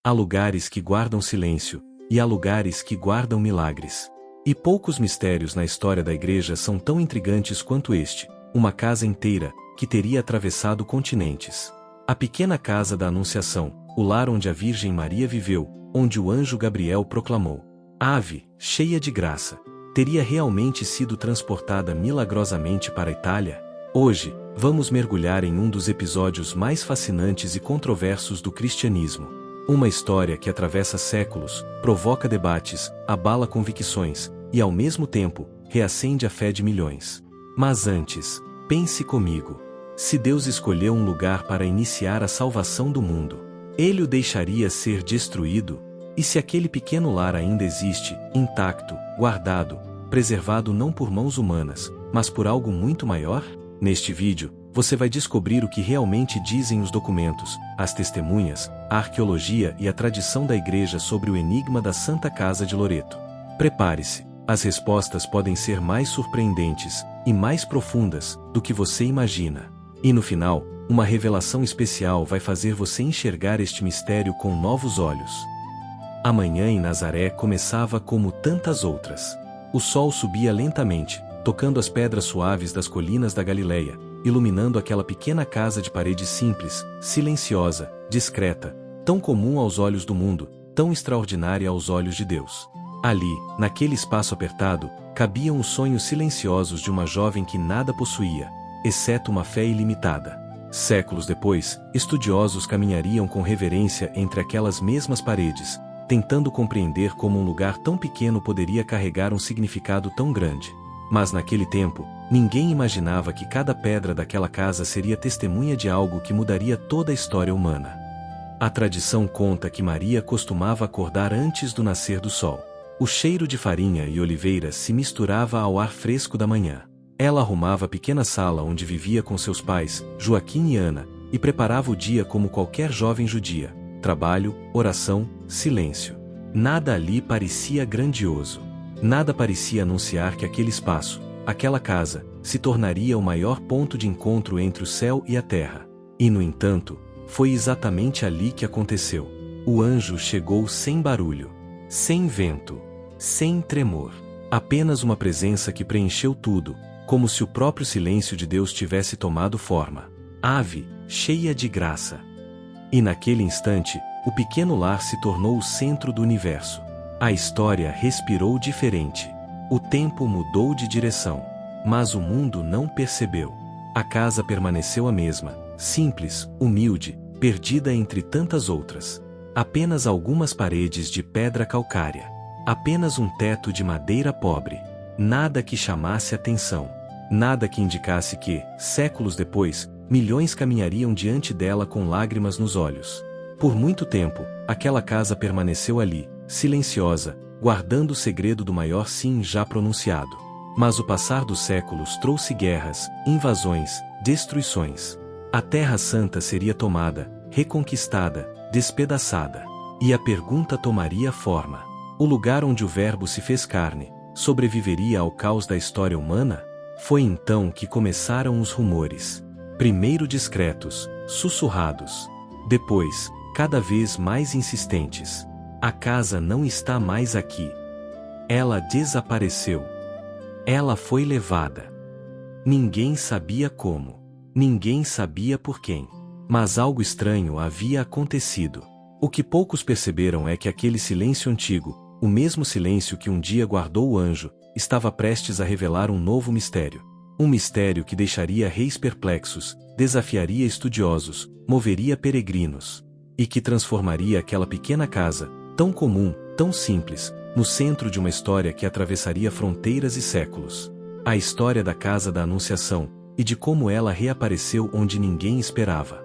Há lugares que guardam silêncio, e há lugares que guardam milagres. E poucos mistérios na história da Igreja são tão intrigantes quanto este, uma casa inteira, que teria atravessado continentes. A pequena casa da Anunciação, o lar onde a Virgem Maria viveu, onde o anjo Gabriel proclamou: Ave, cheia de graça, teria realmente sido transportada milagrosamente para a Itália? Hoje, vamos mergulhar em um dos episódios mais fascinantes e controversos do cristianismo. Uma história que atravessa séculos, provoca debates, abala convicções, e ao mesmo tempo, reacende a fé de milhões. Mas antes, pense comigo. Se Deus escolheu um lugar para iniciar a salvação do mundo, Ele o deixaria ser destruído? E se aquele pequeno lar ainda existe, intacto, guardado, preservado não por mãos humanas, mas por algo muito maior? Neste vídeo, você vai descobrir o que realmente dizem os documentos, as testemunhas, a arqueologia e a tradição da Igreja sobre o enigma da Santa Casa de Loreto. Prepare-se, as respostas podem ser mais surpreendentes e mais profundas do que você imagina. E no final, uma revelação especial vai fazer você enxergar este mistério com novos olhos. A manhã em Nazaré começava como tantas outras. O sol subia lentamente, tocando as pedras suaves das colinas da Galileia, iluminando aquela pequena casa de parede simples, silenciosa, discreta, tão comum aos olhos do mundo, tão extraordinária aos olhos de Deus. Ali, naquele espaço apertado, cabiam os sonhos silenciosos de uma jovem que nada possuía, exceto uma fé ilimitada. Séculos depois, estudiosos caminhariam com reverência entre aquelas mesmas paredes, tentando compreender como um lugar tão pequeno poderia carregar um significado tão grande. Mas naquele tempo, ninguém imaginava que cada pedra daquela casa seria testemunha de algo que mudaria toda a história humana. A tradição conta que Maria costumava acordar antes do nascer do sol. O cheiro de farinha e oliveira se misturava ao ar fresco da manhã. Ela arrumava a pequena sala onde vivia com seus pais, Joaquim e Ana, e preparava o dia como qualquer jovem judia: trabalho, oração, silêncio. Nada ali parecia grandioso. Nada parecia anunciar que aquele espaço, aquela casa, se tornaria o maior ponto de encontro entre o céu e a terra. E no entanto, foi exatamente ali que aconteceu. O anjo chegou sem barulho, sem vento, sem tremor. Apenas uma presença que preencheu tudo, como se o próprio silêncio de Deus tivesse tomado forma. Ave, cheia de graça. E naquele instante, o pequeno lar se tornou o centro do universo. A história respirou diferente. O tempo mudou de direção. Mas o mundo não percebeu. A casa permaneceu a mesma, simples, humilde, perdida entre tantas outras. Apenas algumas paredes de pedra calcária. Apenas um teto de madeira pobre. Nada que chamasse atenção. Nada que indicasse que, séculos depois, milhões caminhariam diante dela com lágrimas nos olhos. Por muito tempo, aquela casa permaneceu ali, silenciosa, guardando o segredo do maior sim já pronunciado. Mas o passar dos séculos trouxe guerras, invasões, destruições. A Terra Santa seria tomada, reconquistada, despedaçada. E a pergunta tomaria forma: o lugar onde o Verbo se fez carne, sobreviveria ao caos da história humana? Foi então que começaram os rumores. Primeiro discretos, sussurrados. Depois, cada vez mais insistentes. A casa não está mais aqui. Ela desapareceu. Ela foi levada. Ninguém sabia como. Ninguém sabia por quem. Mas algo estranho havia acontecido. O que poucos perceberam é que aquele silêncio antigo, o mesmo silêncio que um dia guardou o anjo, estava prestes a revelar um novo mistério. Um mistério que deixaria reis perplexos, desafiaria estudiosos, moveria peregrinos. E que transformaria aquela pequena casa, tão comum, tão simples, no centro de uma história que atravessaria fronteiras e séculos. A história da Casa da Anunciação, e de como ela reapareceu onde ninguém esperava.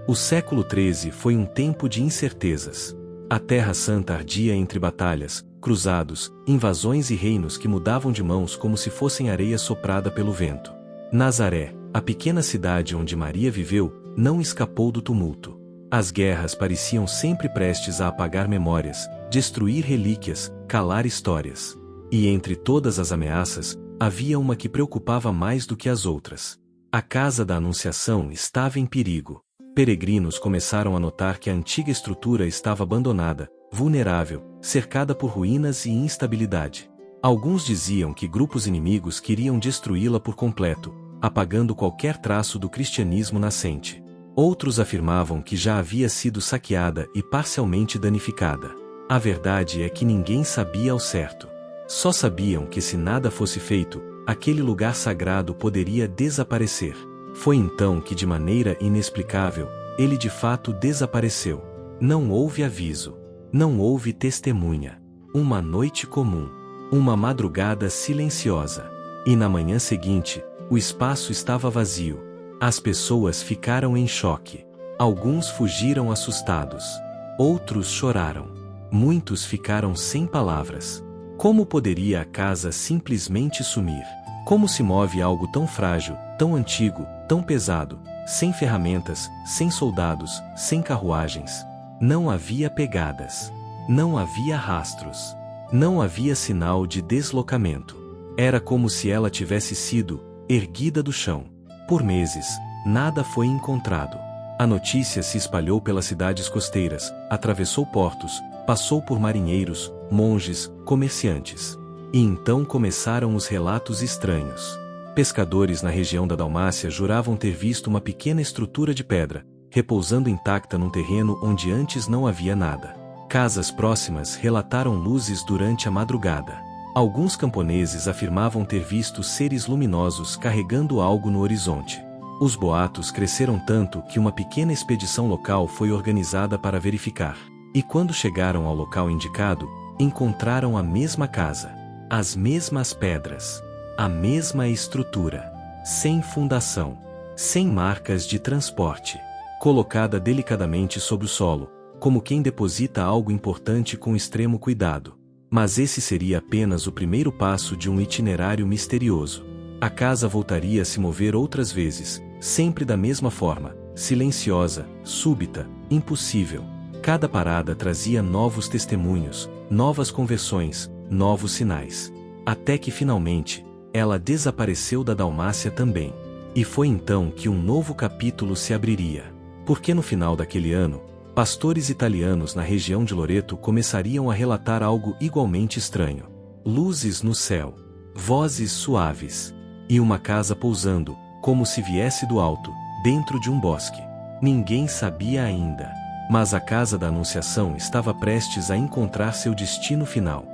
O século XIII foi um tempo de incertezas. A Terra Santa ardia entre batalhas, cruzados, invasões e reinos que mudavam de mãos como se fossem areia soprada pelo vento. Nazaré, a pequena cidade onde Maria viveu, não escapou do tumulto. As guerras pareciam sempre prestes a apagar memórias, destruir relíquias, calar histórias. E entre todas as ameaças, havia uma que preocupava mais do que as outras. A Casa da Anunciação estava em perigo. Peregrinos começaram a notar que a antiga estrutura estava abandonada, vulnerável, cercada por ruínas e instabilidade. Alguns diziam que grupos inimigos queriam destruí-la por completo, apagando qualquer traço do cristianismo nascente. Outros afirmavam que já havia sido saqueada e parcialmente danificada. A verdade é que ninguém sabia ao certo. Só sabiam que se nada fosse feito, aquele lugar sagrado poderia desaparecer. Foi então que, de maneira inexplicável, ele de fato desapareceu. Não houve aviso. Não houve testemunha. Uma noite comum. Uma madrugada silenciosa. E na manhã seguinte, o espaço estava vazio. As pessoas ficaram em choque. Alguns fugiram assustados. Outros choraram. Muitos ficaram sem palavras. Como poderia a casa simplesmente sumir? Como se move algo tão frágil, tão antigo, tão pesado, sem ferramentas, sem soldados, sem carruagens? Não havia pegadas. Não havia rastros. Não havia sinal de deslocamento. Era como se ela tivesse sido erguida do chão. Por meses, nada foi encontrado. A notícia se espalhou pelas cidades costeiras, atravessou portos, passou por marinheiros, monges, comerciantes. E então começaram os relatos estranhos. Pescadores na região da Dalmácia juravam ter visto uma pequena estrutura de pedra, repousando intacta num terreno onde antes não havia nada. Casas próximas relataram luzes durante a madrugada. Alguns camponeses afirmavam ter visto seres luminosos carregando algo no horizonte. Os boatos cresceram tanto que uma pequena expedição local foi organizada para verificar. E quando chegaram ao local indicado, encontraram a mesma casa, as mesmas pedras, a mesma estrutura, sem fundação, sem marcas de transporte, colocada delicadamente sobre o solo, como quem deposita algo importante com extremo cuidado. Mas esse seria apenas o primeiro passo de um itinerário misterioso. A casa voltaria a se mover outras vezes, sempre da mesma forma, silenciosa, súbita, impossível. Cada parada trazia novos testemunhos, novas conversões, novos sinais. Até que finalmente, ela desapareceu da Dalmácia também. E foi então que um novo capítulo se abriria. Porque no final daquele ano, pastores italianos na região de Loreto começariam a relatar algo igualmente estranho. Luzes no céu, vozes suaves, e uma casa pousando, como se viesse do alto, dentro de um bosque. Ninguém sabia ainda. Mas a casa da Anunciação estava prestes a encontrar seu destino final.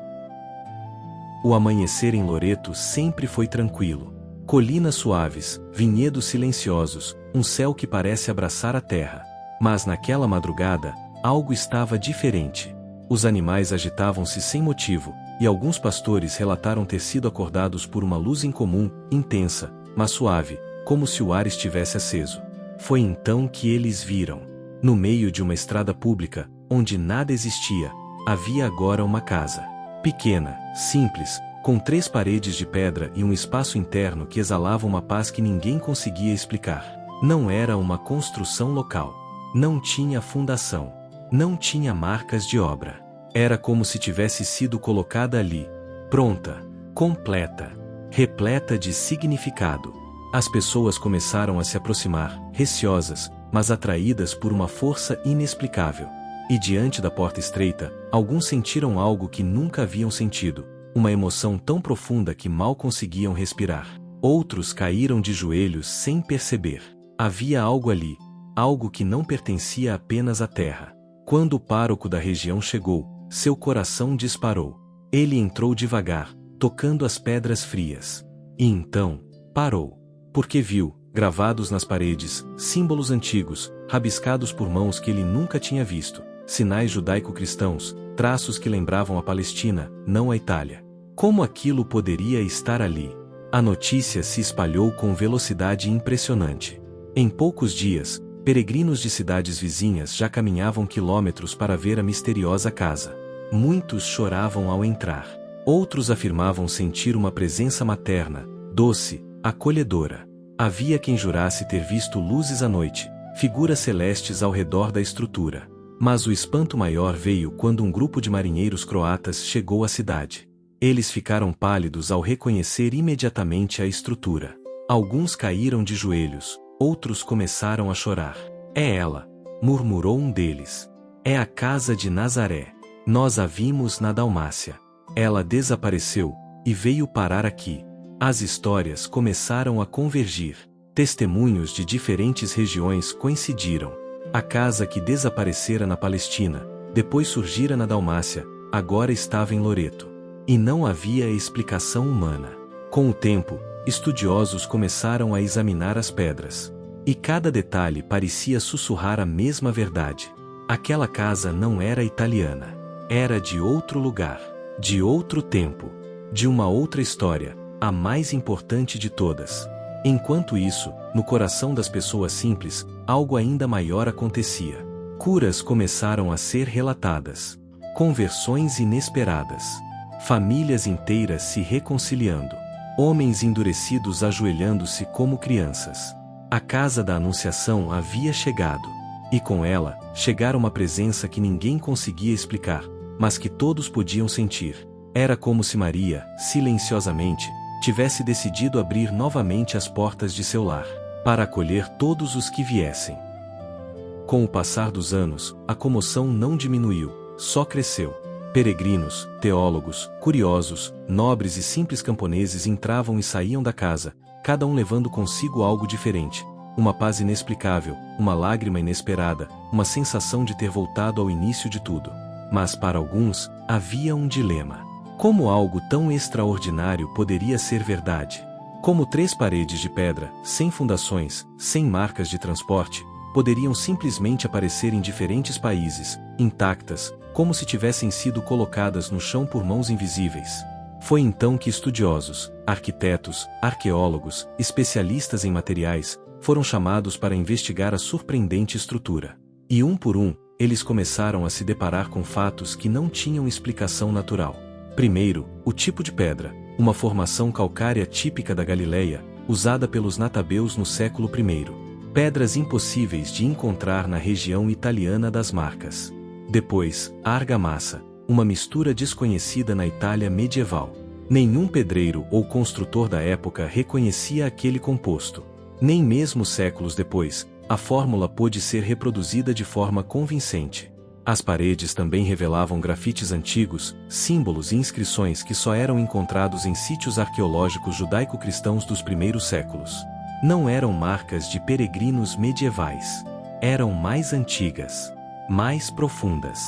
O amanhecer em Loreto sempre foi tranquilo. Colinas suaves, vinhedos silenciosos, um céu que parece abraçar a terra. Mas naquela madrugada, algo estava diferente. Os animais agitavam-se sem motivo, e alguns pastores relataram ter sido acordados por uma luz incomum, intensa, mas suave, como se o ar estivesse aceso. Foi então que eles viram. No meio de uma estrada pública, onde nada existia, havia agora uma casa. Pequena, simples, com 3 paredes de pedra e um espaço interno que exalava uma paz que ninguém conseguia explicar. Não era uma construção local. Não tinha fundação. Não tinha marcas de obra. Era como se tivesse sido colocada ali, pronta, completa, repleta de significado. As pessoas começaram a se aproximar, receosas, mas atraídas por uma força inexplicável. E diante da porta estreita, alguns sentiram algo que nunca haviam sentido, uma emoção tão profunda que mal conseguiam respirar. Outros caíram de joelhos sem perceber. Havia algo ali, algo que não pertencia apenas à terra. Quando o pároco da região chegou, seu coração disparou. Ele entrou devagar, tocando as pedras frias. E então, parou. Porque viu, gravados nas paredes, símbolos antigos, rabiscados por mãos que ele nunca tinha visto, sinais judaico-cristãos, traços que lembravam a Palestina, não a Itália. Como aquilo poderia estar ali? A notícia se espalhou com velocidade impressionante. Em poucos dias, peregrinos de cidades vizinhas já caminhavam quilômetros para ver a misteriosa casa. Muitos choravam ao entrar. Outros afirmavam sentir uma presença materna, doce, acolhedora. Havia quem jurasse ter visto luzes à noite, figuras celestes ao redor da estrutura. Mas o espanto maior veio quando um grupo de marinheiros croatas chegou à cidade. Eles ficaram pálidos ao reconhecer imediatamente a estrutura. Alguns caíram de joelhos, outros começaram a chorar. É ela, murmurou um deles. É a casa de Nazaré. Nós a vimos na Dalmácia. Ela desapareceu e veio parar aqui. As histórias começaram a convergir. Testemunhos de diferentes regiões coincidiram. A casa que desaparecera na Palestina, depois surgira na Dalmácia, agora estava em Loreto. E não havia explicação humana. Com o tempo, estudiosos começaram a examinar as pedras. E cada detalhe parecia sussurrar a mesma verdade. Aquela casa não era italiana. Era de outro lugar, de outro tempo, de uma outra história, a mais importante de todas. Enquanto isso, no coração das pessoas simples, algo ainda maior acontecia. Curas começaram a ser relatadas. Conversões inesperadas. Famílias inteiras se reconciliando. Homens endurecidos ajoelhando-se como crianças. A casa da Anunciação havia chegado. E com ela, chegara uma presença que ninguém conseguia explicar, mas que todos podiam sentir. Era como se Maria, silenciosamente, tivesse decidido abrir novamente as portas de seu lar, para acolher todos os que viessem. Com o passar dos anos, a comoção não diminuiu, só cresceu. Peregrinos, teólogos, curiosos, nobres e simples camponeses entravam e saíam da casa, cada um levando consigo algo diferente. Uma paz inexplicável, uma lágrima inesperada, uma sensação de ter voltado ao início de tudo. Mas para alguns, havia um dilema. Como algo tão extraordinário poderia ser verdade? Como 3 paredes de pedra, sem fundações, sem marcas de transporte, poderiam simplesmente aparecer em diferentes países, intactas, como se tivessem sido colocadas no chão por mãos invisíveis? Foi então que estudiosos, arquitetos, arqueólogos, especialistas em materiais, foram chamados para investigar a surpreendente estrutura. E um por um, eles começaram a se deparar com fatos que não tinham explicação natural. Primeiro, o tipo de pedra, uma formação calcária típica da Galileia, usada pelos natabeus no século I. Pedras impossíveis de encontrar na região italiana das Marcas. Depois, a argamassa, uma mistura desconhecida na Itália medieval. Nenhum pedreiro ou construtor da época reconhecia aquele composto. Nem mesmo séculos depois, a fórmula pôde ser reproduzida de forma convincente. As paredes também revelavam grafites antigos, símbolos e inscrições que só eram encontrados em sítios arqueológicos judaico-cristãos dos primeiros séculos. Não eram marcas de peregrinos medievais. Eram mais antigas, mais profundas,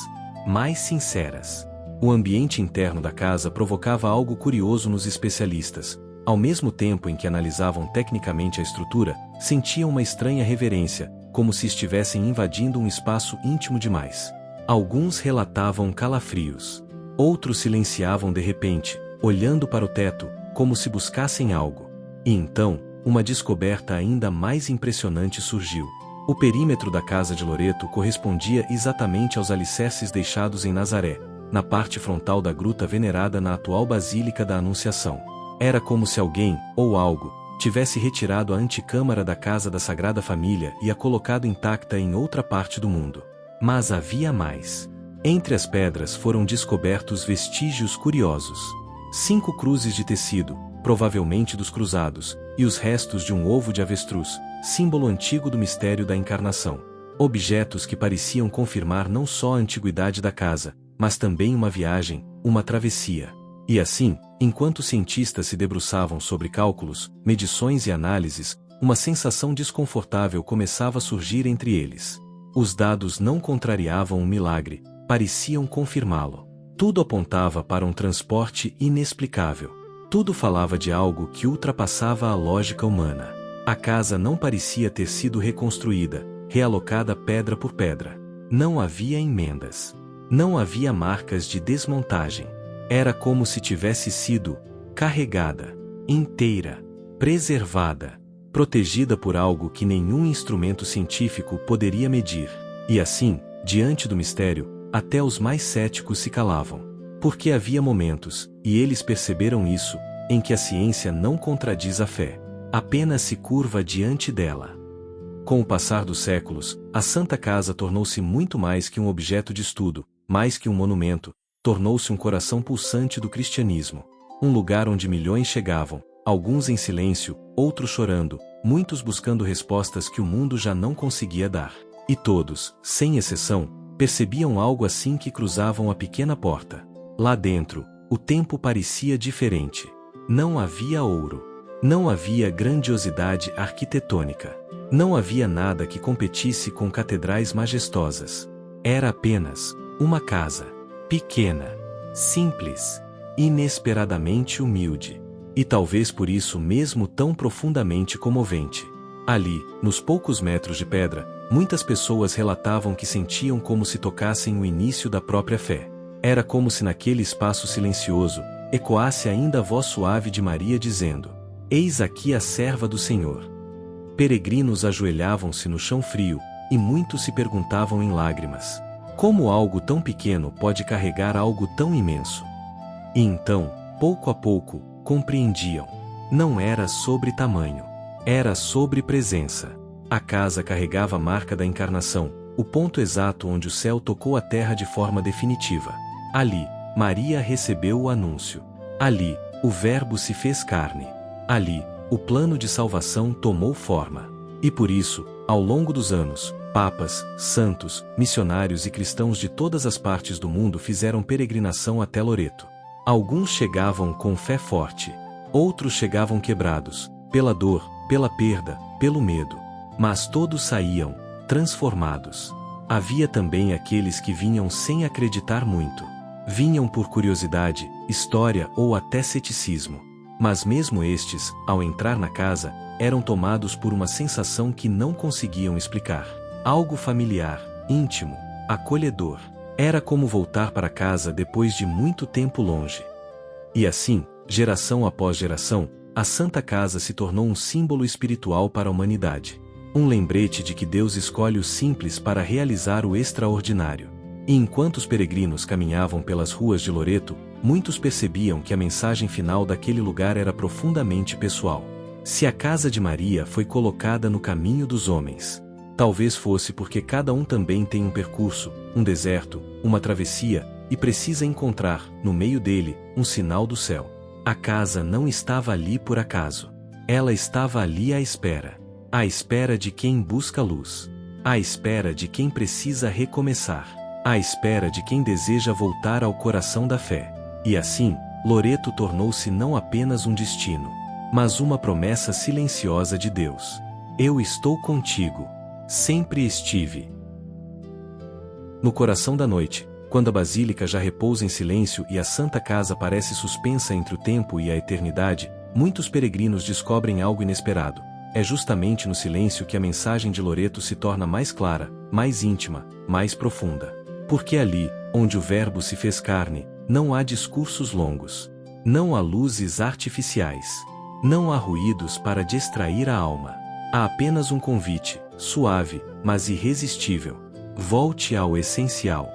mais sinceras. O ambiente interno da casa provocava algo curioso nos especialistas. Ao mesmo tempo em que analisavam tecnicamente a estrutura, sentiam uma estranha reverência, como se estivessem invadindo um espaço íntimo demais. Alguns relatavam calafrios. Outros silenciavam de repente, olhando para o teto, como se buscassem algo. E então, uma descoberta ainda mais impressionante surgiu. O perímetro da casa de Loreto correspondia exatamente aos alicerces deixados em Nazaré, na parte frontal da gruta venerada na atual Basílica da Anunciação. Era como se alguém, ou algo, tivesse retirado a antecâmara da casa da Sagrada Família e a colocado intacta em outra parte do mundo. Mas havia mais. Entre as pedras foram descobertos vestígios curiosos. 5 cruzes de tecido, provavelmente dos cruzados, e os restos de um ovo de avestruz, símbolo antigo do mistério da encarnação. Objetos que pareciam confirmar não só a antiguidade da casa, mas também uma viagem, uma travessia. E assim, enquanto os cientistas se debruçavam sobre cálculos, medições e análises, uma sensação desconfortável começava a surgir entre eles. Os dados não contrariavam um milagre, pareciam confirmá-lo. Tudo apontava para um transporte inexplicável. Tudo falava de algo que ultrapassava a lógica humana. A casa não parecia ter sido reconstruída, realocada pedra por pedra. Não havia emendas. Não havia marcas de desmontagem. Era como se tivesse sido carregada, inteira, preservada, protegida por algo que nenhum instrumento científico poderia medir. E assim, diante do mistério, até os mais céticos se calavam. Porque havia momentos, e eles perceberam isso, em que a ciência não contradiz a fé. Apenas se curva diante dela. Com o passar dos séculos, a Santa Casa tornou-se muito mais que um objeto de estudo, mais que um monumento, tornou-se um coração pulsante do cristianismo. Um lugar onde milhões chegavam, alguns em silêncio, outros chorando, muitos buscando respostas que o mundo já não conseguia dar. E todos, sem exceção, percebiam algo assim que cruzavam a pequena porta. Lá dentro, o tempo parecia diferente. Não havia ouro. Não havia grandiosidade arquitetônica. Não havia nada que competisse com catedrais majestosas. Era apenas uma casa. Pequena. Simples. Inesperadamente humilde. E talvez por isso mesmo tão profundamente comovente. Ali, nos poucos metros de pedra, muitas pessoas relatavam que sentiam como se tocassem o início da própria fé. Era como se naquele espaço silencioso, ecoasse ainda a voz suave de Maria dizendo: "Eis aqui a serva do Senhor." Peregrinos ajoelhavam-se no chão frio, e muitos se perguntavam em lágrimas: como algo tão pequeno pode carregar algo tão imenso? E então, pouco a pouco, compreendiam. Não era sobre tamanho. Era sobre presença. A casa carregava a marca da encarnação, o ponto exato onde o céu tocou a terra de forma definitiva. Ali, Maria recebeu o anúncio. Ali, o Verbo se fez carne. Ali, o plano de salvação tomou forma. E por isso, ao longo dos anos, papas, santos, missionários e cristãos de todas as partes do mundo fizeram peregrinação até Loreto. Alguns chegavam com fé forte. Outros chegavam quebrados, pela dor, pela perda, pelo medo. Mas todos saíam, transformados. Havia também aqueles que vinham sem acreditar muito. Vinham por curiosidade, história ou até ceticismo. Mas mesmo estes, ao entrar na casa, eram tomados por uma sensação que não conseguiam explicar. Algo familiar, íntimo, acolhedor. Era como voltar para casa depois de muito tempo longe. E assim, geração após geração, a Santa Casa se tornou um símbolo espiritual para a humanidade. Um lembrete de que Deus escolhe o simples para realizar o extraordinário. E enquanto os peregrinos caminhavam pelas ruas de Loreto, muitos percebiam que a mensagem final daquele lugar era profundamente pessoal. Se a casa de Maria foi colocada no caminho dos homens, talvez fosse porque cada um também tem um percurso, um deserto, uma travessia, e precisa encontrar, no meio dele, um sinal do céu. A casa não estava ali por acaso. Ela estava ali à espera. À espera de quem busca luz. À espera de quem precisa recomeçar. À espera de quem deseja voltar ao coração da fé. E assim, Loreto tornou-se não apenas um destino, mas uma promessa silenciosa de Deus. Eu estou contigo. Sempre estive. No coração da noite, quando a basílica já repousa em silêncio e a Santa Casa parece suspensa entre o tempo e a eternidade, muitos peregrinos descobrem algo inesperado. É justamente no silêncio que a mensagem de Loreto se torna mais clara, mais íntima, mais profunda. Porque ali, onde o Verbo se fez carne, não há discursos longos. Não há luzes artificiais. Não há ruídos para distrair a alma. Há apenas um convite, suave, mas irresistível. Volte ao essencial.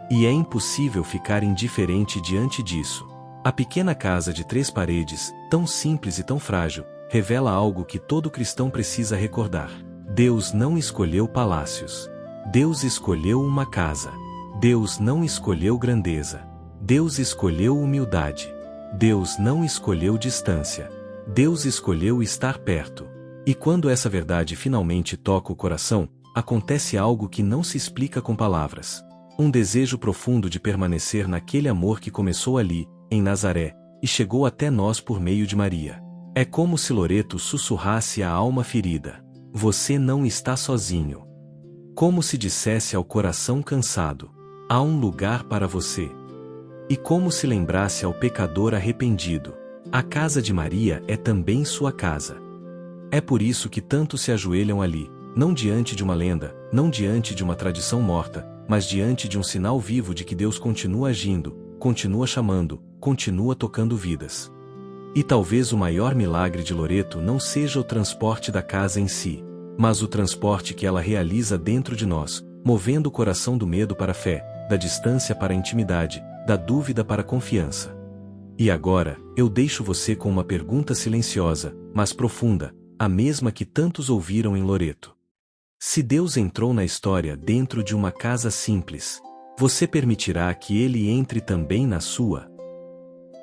E é impossível ficar indiferente diante disso. A pequena casa de 3 paredes, tão simples e tão frágil, revela algo que todo cristão precisa recordar. Deus não escolheu palácios. Deus escolheu uma casa. Deus não escolheu grandeza. Deus escolheu humildade. Deus não escolheu distância. Deus escolheu estar perto. E quando essa verdade finalmente toca o coração, acontece algo que não se explica com palavras. Um desejo profundo de permanecer naquele amor que começou ali, em Nazaré, e chegou até nós por meio de Maria. É como se Loreto sussurrasse à alma ferida: você não está sozinho. Como se dissesse ao coração cansado: há um lugar para você. E como se lembrasse ao pecador arrependido: a casa de Maria é também sua casa. É por isso que tantos se ajoelham ali, não diante de uma lenda, não diante de uma tradição morta, mas diante de um sinal vivo de que Deus continua agindo, continua chamando, continua tocando vidas. E talvez o maior milagre de Loreto não seja o transporte da casa em si, mas o transporte que ela realiza dentro de nós, movendo o coração do medo para a fé, da distância para a intimidade, da dúvida para a confiança. E agora, eu deixo você com uma pergunta silenciosa, mas profunda, a mesma que tantos ouviram em Loreto. Se Deus entrou na história dentro de uma casa simples, você permitirá que Ele entre também na sua?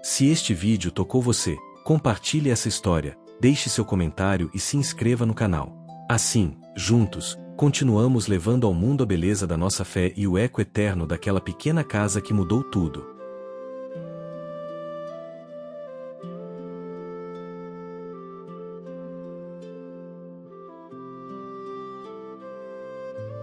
Se este vídeo tocou você, compartilhe essa história, deixe seu comentário e se inscreva no canal. Assim, juntos, continuamos levando ao mundo a beleza da nossa fé e o eco eterno daquela pequena casa que mudou tudo.